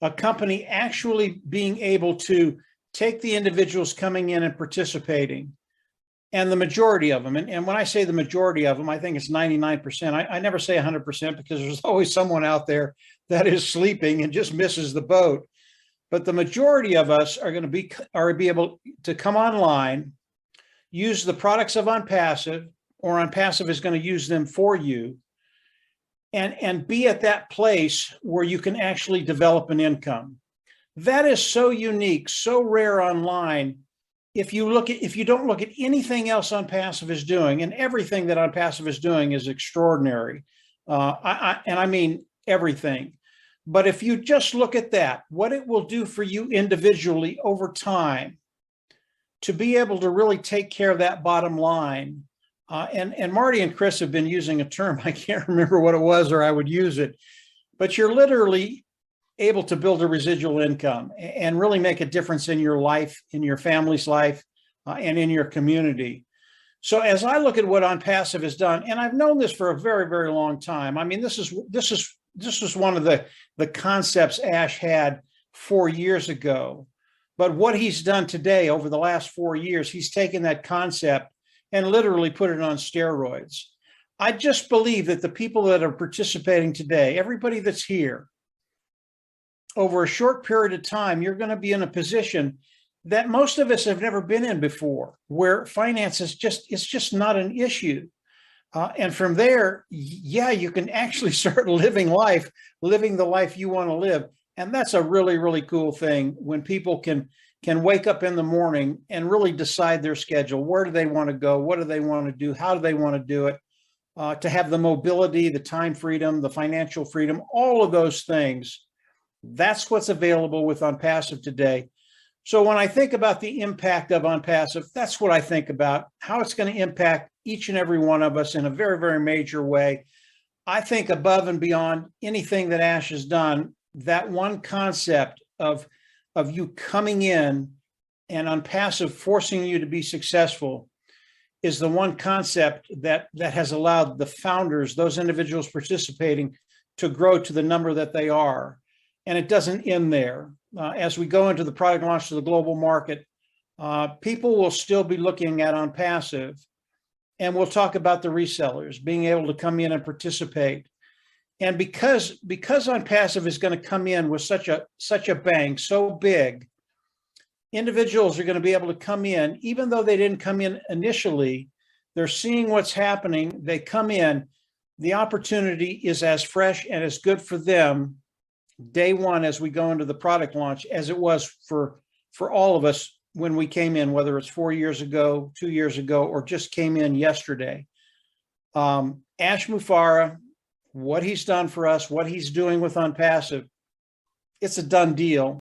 a company actually being able to take the individuals coming in and participating, and the majority of them, and when I say the majority of them, I think it's 99%. I never say 100% because there's always someone out there that is sleeping and just misses the boat. But the majority of us are going to be able to come online, use the products of ONPASSIVE, or ONPASSIVE is going to use them for you, and be at that place where you can actually develop an income. That is so unique, so rare online. If you don't look at anything else ONPASSIVE is doing, and everything that ONPASSIVE is doing is extraordinary, and I mean everything. But if you just look at that, what it will do for you individually over time, to be able to really take care of that bottom line. And Marty and Chris have been using a term, I can't remember what it was, or I would use it, but you're literally able to build a residual income and really make a difference in your life, in your family's life, and in your community. So as I look at what ONPASSIVE has done, and I've known this for a very, very long time. I mean, this is one of the concepts Ash had 4 years ago. But what he's done today over the last 4 years, he's taken that concept and literally put it on steroids. I just believe that the people that are participating today, everybody that's here, over a short period of time, you're going to be in a position that most of us have never been in before, where finance is just not an issue. And from there, yeah, you can actually start living the life you want to live. And that's a really, really cool thing when people can wake up in the morning and really decide their schedule. Where do they want to go? What do they want to do? How do they want to do it? To have the mobility, the time freedom, the financial freedom, all of those things. That's what's available with ONPASSIVE today. So when I think about the impact of ONPASSIVE, that's what I think about, how it's going to impact each and every one of us in a very, very major way. I think above and beyond anything that Ash has done, that one concept of you coming in and ONPASSIVE forcing you to be successful is the one concept that has allowed the founders, those individuals participating, to grow to the number that they are. And it doesn't end there. As we go into the product launch to the global market, people will still be looking at ONPASSIVE, and we'll talk about the resellers being able to come in and participate. And because ONPASSIVE is going to come in with such a bang, so big, individuals are going to be able to come in, even though they didn't come in initially. They're seeing what's happening. They come in. The opportunity is as fresh and as good for them day one as we go into the product launch as it was for all of us when we came in, whether it's 4 years ago, 2 years ago, or just came in yesterday. Ash Mufareh, what he's done for us, what he's doing with ONPASSIVE, it's a done deal.